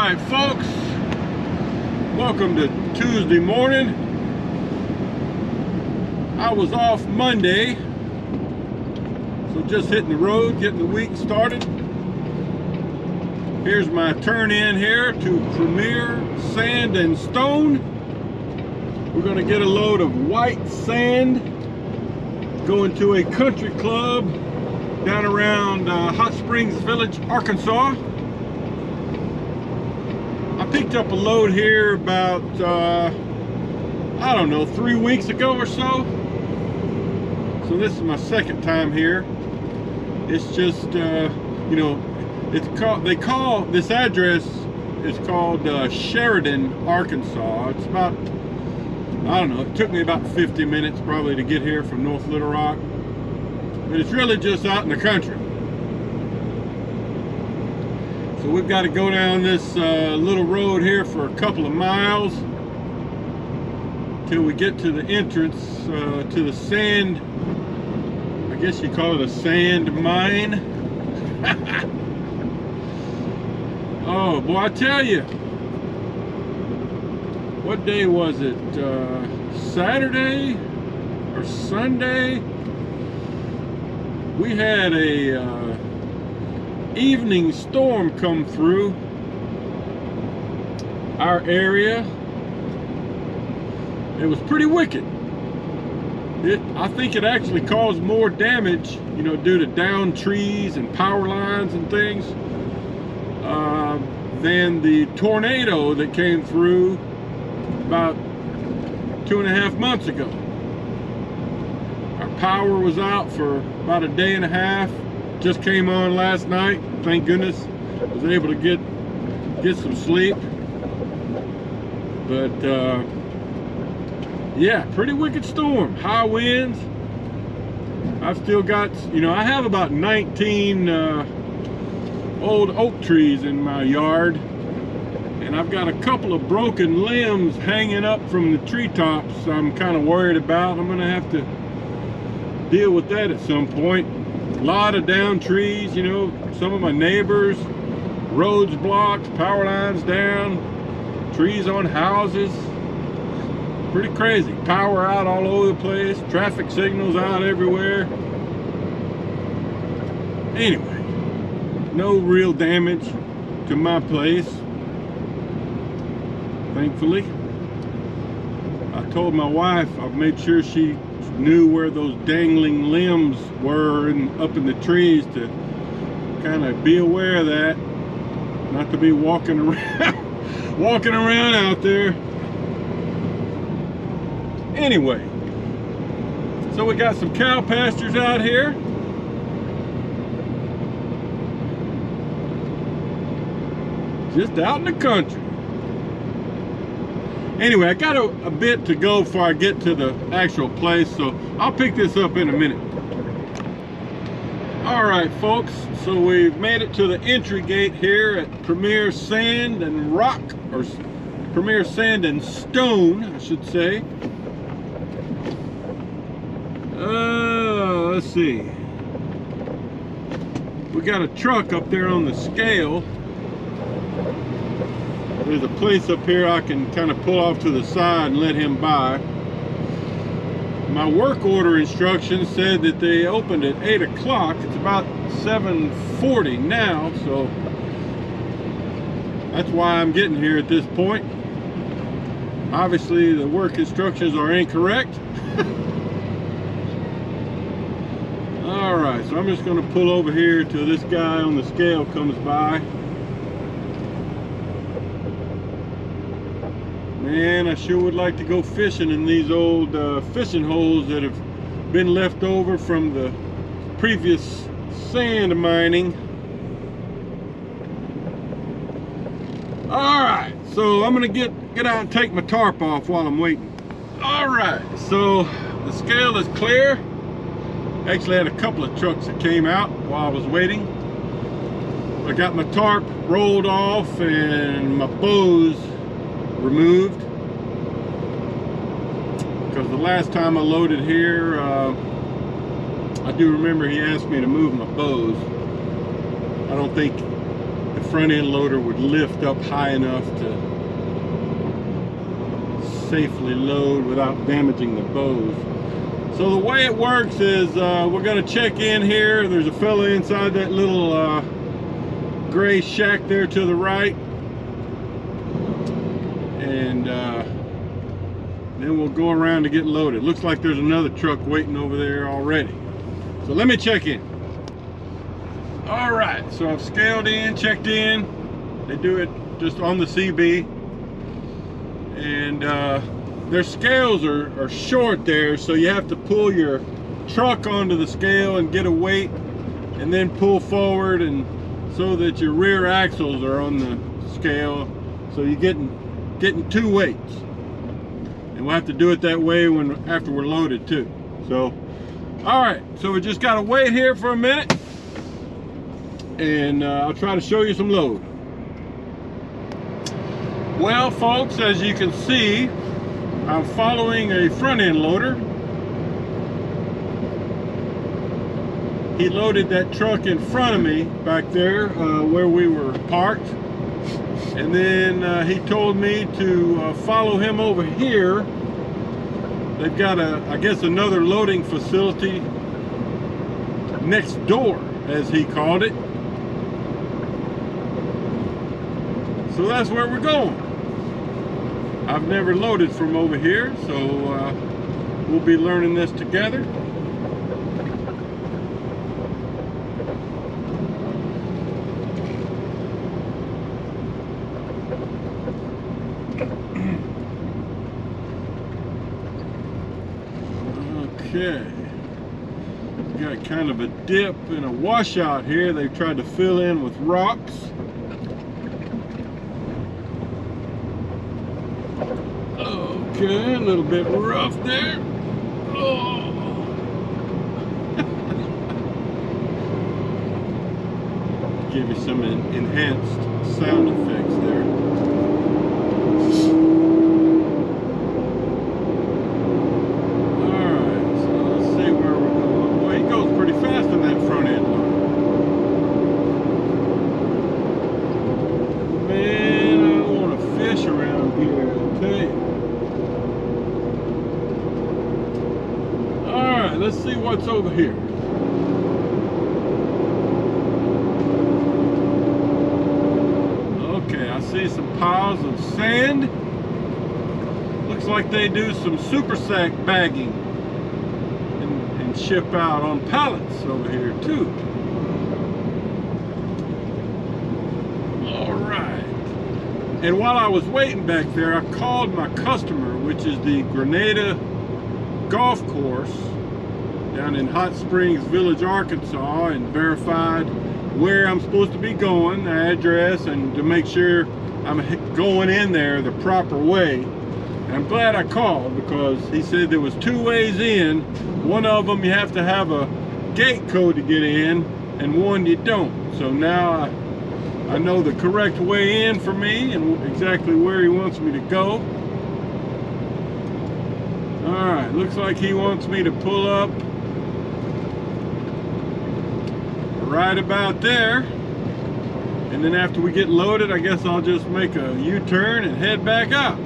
right, folks, welcome to Tuesday morning. I was off Monday, so just hitting the road, getting the week started. Here's my turn in here to Premier Sand and Stone. We're going to get a load of white sand, going to a country club down around Hot Springs Village, Arkansas. I picked up a load here about, I don't know, 3 weeks ago or so. So this is my second time here. It's just, you know, they call this address is called Sheridan, Arkansas. It's about, I don't know, it took me about 50 minutes probably to get here from North Little Rock. But it's really just out in the country. So we've got to go down this little road here for a couple of miles till we get to the entrance to the sand, I guess you call it a sand mine. Oh boy, I tell you, what day was it? Saturday or Sunday? We had a evening storm come through our area. It was pretty wicked. I think it actually caused more damage, you know, due to downed trees and power lines and things, than the tornado that came through about 2.5 months ago. Our power was out for about a day and a half. Just came on last night, thank goodness. Was able to get some sleep. But yeah, pretty wicked storm. High winds. I've still got, you know, I have about 19 old oak trees in my yard, and I've got a couple of broken limbs hanging up from the treetops I'm kind of worried about. I'm gonna have to deal with that at some point. A lot of down trees, you know, some of my neighbors, roads blocked, power lines down, trees on houses. Pretty crazy. Power out all over the place, traffic signals out everywhere. Anyway, no real damage to my place, thankfully. I told my wife, I've made sure she knew where those dangling limbs were up in the trees, to kind of be aware of that, not to be walking around out there. Anyway, so we got some cow pastures out here. Just out in the country. Anyway, I got a bit to go before I get to the actual place, so I'll pick this up in a minute. All right, folks, so we've made it to the entry gate here at Premier Sand and Rock, or Premier Sand and Stone, I should say. Let's see. We got a truck up there on the scale. There's a place up here I can kind of pull off to the side and let him by. My work order instructions said that they opened at 8 o'clock. It's about 7:40 now, so that's why I'm getting here at this point. Obviously, the work instructions are incorrect. All right, so I'm just going to pull over here till this guy on the scale comes by. Man, I sure would like to go fishing in these old fishing holes that have been left over from the previous sand mining. All right, so I'm gonna get out and take my tarp off while I'm waiting. All right, so the scale is clear. Actually, I had a couple of trucks that came out while I was waiting. I got my tarp rolled off and my bows removed, because the last time I loaded here, I do remember he asked me to move my bows. I don't think, if front end loader would lift up high enough to safely load without damaging the bows. So the way it works is we're going to check in here. There's a fella inside that little gray shack there to the right, and then we'll go around to get loaded. Looks like there's another truck waiting over there already. So let me check in. All right, so I've scaled in, checked in. They do it just on the CB, and their scales are short there, so you have to pull your truck onto the scale and get a weight, and then pull forward, and so that your rear axles are on the scale, so you're getting two weights. And we'll have to do it that way after we're loaded too. So, all right, so we just gotta wait here for a minute, and I'll try to show you some load. Well, folks, as you can see, I'm following a front end loader. He loaded that truck in front of me back there where we were parked. And then he told me to follow him over here. They've got I guess another loading facility next door, as he called it. So that's where we're going. I've never loaded from over here, so we'll be learning this together. Okay, got kind of a dip and a washout here. They've tried to fill in with rocks. Okay, a little bit rough there. Oh. Give you some enhanced sound effects there. Alright, so let's see where we're going. Boy, he goes pretty fast in that front end load. Man, I don't want to fish around here, I'll tell you. Let's see what's over here. Okay, I see some piles of sand. Looks like they do some super sack bagging and ship out on pallets over here too. All right. And while I was waiting back there, I called my customer, which is the Grenada Golf Course down in Hot Springs Village, Arkansas, and verified where I'm supposed to be going, the address, and to make sure I'm going in there the proper way. And I'm glad I called, because he said there was two ways in. One of them you have to have a gate code to get in, and one you don't. So now I know the correct way in for me and exactly where he wants me to go. All right, looks like he wants me to pull up right about there, and then after we get loaded, I guess I'll just make a U-turn and head back out.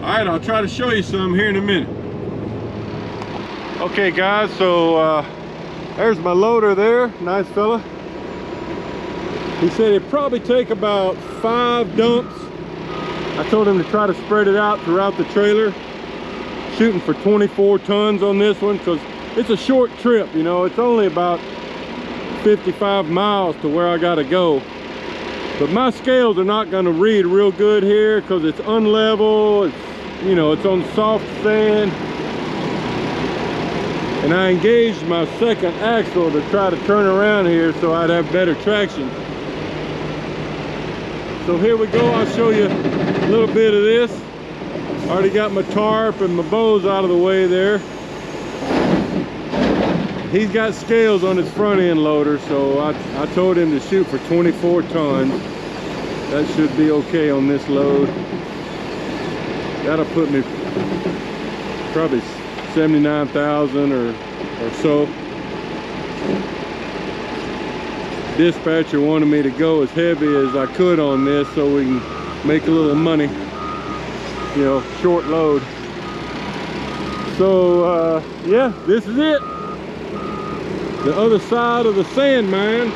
All right, I'll try to show you some here in a minute. Okay guys, so there's my loader there, nice fella. He said it'd probably take about 5 dumps. I told him to try to spread it out throughout the trailer, shooting for 24 tons on this one, because it's a short trip, you know. It's only about 55 miles to where I gotta go. But my scales are not gonna read real good here because it's unlevel, it's, you know, it's on soft sand. And I engaged my second axle to try to turn around here so I'd have better traction. So here we go, I'll show you a little bit of this. Already got my tarp and my bows out of the way there. He's got scales on his front end loader, so I told him to shoot for 24 tons. That should be okay on this load. That'll put me probably 79,000 or so. dispatcher wanted me to go as heavy as I could on this so we can make a little money, you know, short load. So yeah, this is it, the other side of the sand mine.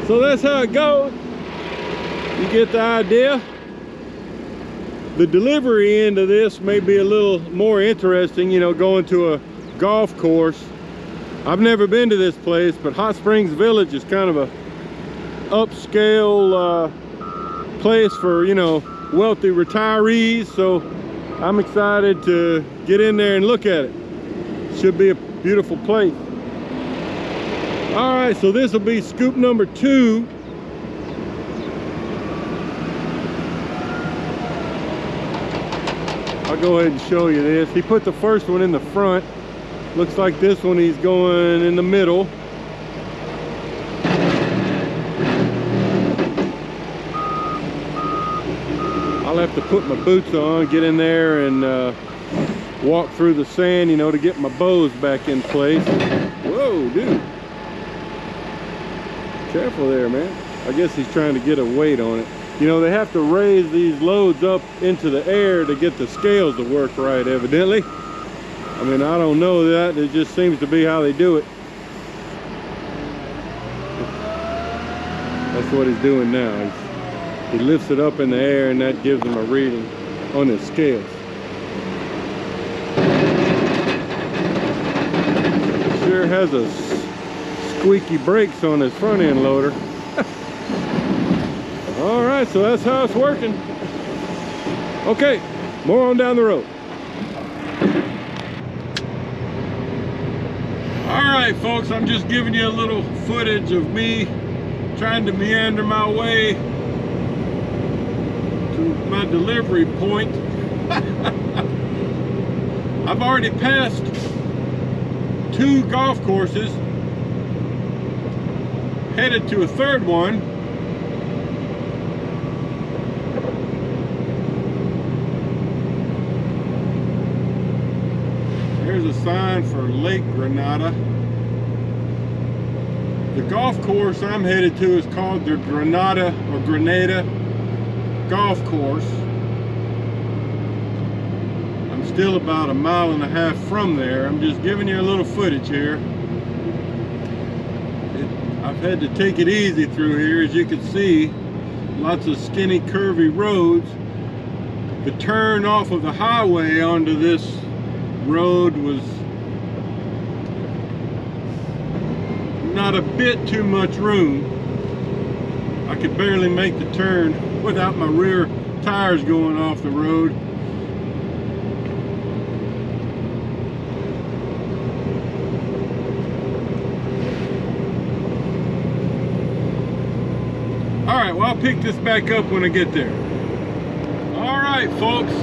So that's how it goes. You get the idea. The delivery end of this may be a little more interesting, you know, going to a golf course. I've never been to this place, but Hot Springs Village is kind of a upscale place for, you know, wealthy retirees. So I'm excited to get in there and look at it. Should be a beautiful place. All right, so this will be scoop number 2. I'll go ahead and show you this. He put the first one in the front. Looks like this one he's going in the middle. I'll have to put my boots on, get in there and walk through the sand, you know, to get my bows back in place. Whoa, dude. Careful there, man. I guess he's trying to get a weight on it. You know, they have to raise these loads up into the air to get the scales to work right, evidently. I mean, I don't know that. It just seems to be how they do it. That's what he's doing now. He lifts it up in the air and that gives him a reading on his scales. Sure has a squeaky brakes on his front end loader. All right, so that's how it's working. Okay, more on down the road. All right, folks, I'm just giving you a little footage of me trying to meander my way to my delivery point. I've already passed 2 golf courses, headed to a 3rd one. There's a sign for Lake Granada. The golf course I'm headed to is called the Granada Golf Course. I'm still about 1.5 miles from there. I'm just giving you a little footage here. I've had to take it easy through here. As you can see, lots of skinny, curvy roads. The turn off of the highway onto this road was not a bit too much room. I could barely make the turn without my rear tires going off the road. All right, well, I'll pick this back up when I get there. All right, folks.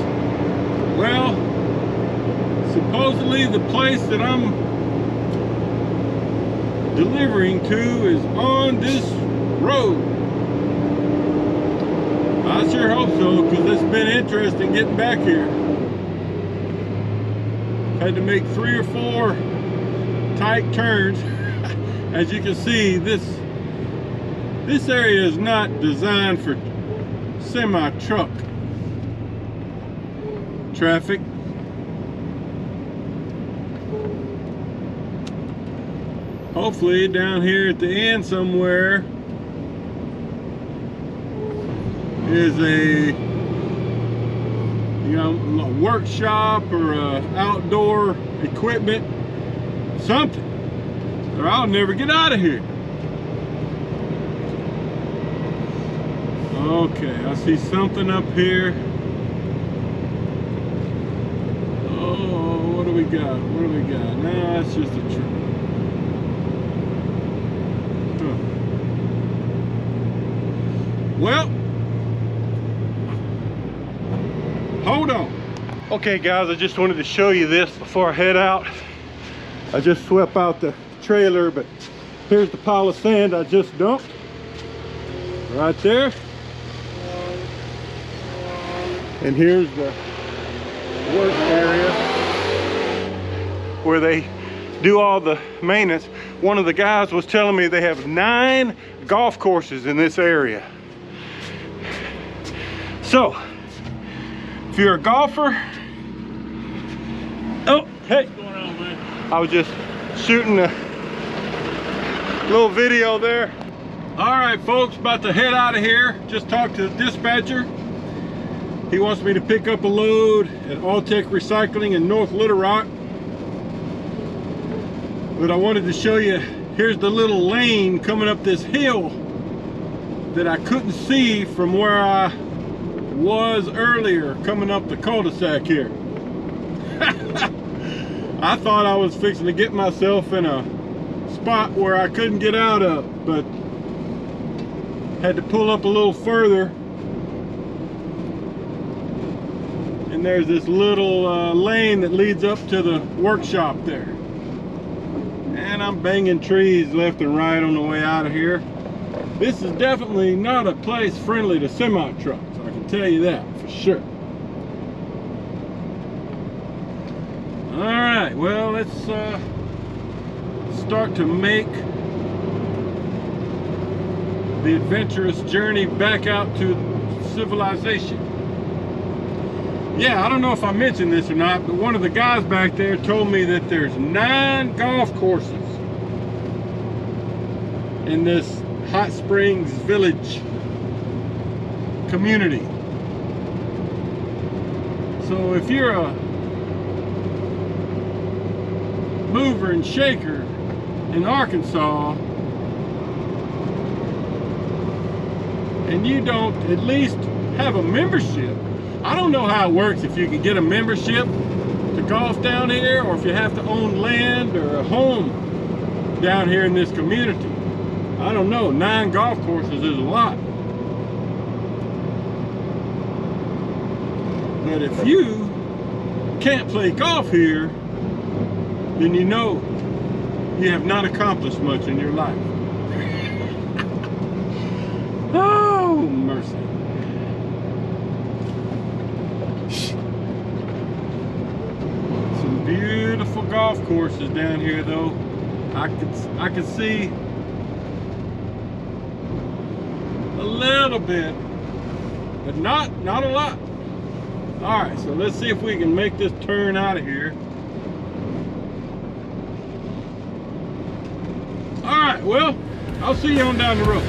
Well, supposedly the place that I'm delivering to is on this road. I sure hope so, because it's been interesting getting back here. Had to make 3 or 4 tight turns. As you can see, this area is not designed for semi-truck traffic. Hopefully down here at the end somewhere is a, you know, a workshop or a outdoor equipment, something, or I'll never get out of here. Okay, I see something up here. Oh, what do we got? What do we got? No, that's just a tree. Well, hold on. Okay guys, I just wanted to show you this before I head out. I just swept out the trailer, but here's the pile of sand I just dumped. Right there. And here's the work area where they do all the maintenance. One of the guys was telling me they have 9 golf courses in this area. So, if you're a golfer, oh, hey, what's going on, man? I was just shooting a little video there. All right, folks, about to head out of here. Just talked to the dispatcher. He wants me to pick up a load at Alltech Recycling in North Little Rock. But I wanted to show you, here's the little lane coming up this hill that I couldn't see from where I was earlier coming up the cul-de-sac here. I thought I was fixing to get myself in a spot where I couldn't get out of, but had to pull up a little further. And there's this little lane that leads up to the workshop there. And I'm banging trees left and right on the way out of here. This is definitely not a place friendly to semi-trucks, I can tell you that for sure. All right, well, let's start to make the adventurous journey back out to civilization. Yeah, I don't know if I mentioned this or not, but one of the guys back there told me that there's 9 golf courses in this Hot Springs Village community. So if you're a mover and shaker in Arkansas and you don't at least have a membership, I don't know how it works, if you can get a membership to golf down here or if you have to own land or a home down here in this community. I don't know, 9 golf courses is a lot. But if you can't play golf here, then you know you have not accomplished much in your life. Oh, mercy. Some beautiful golf courses down here though. I could see a little bit, but not a lot. All right, so let's see if we can make this turn out of here. All right, well, I'll see you on down the road.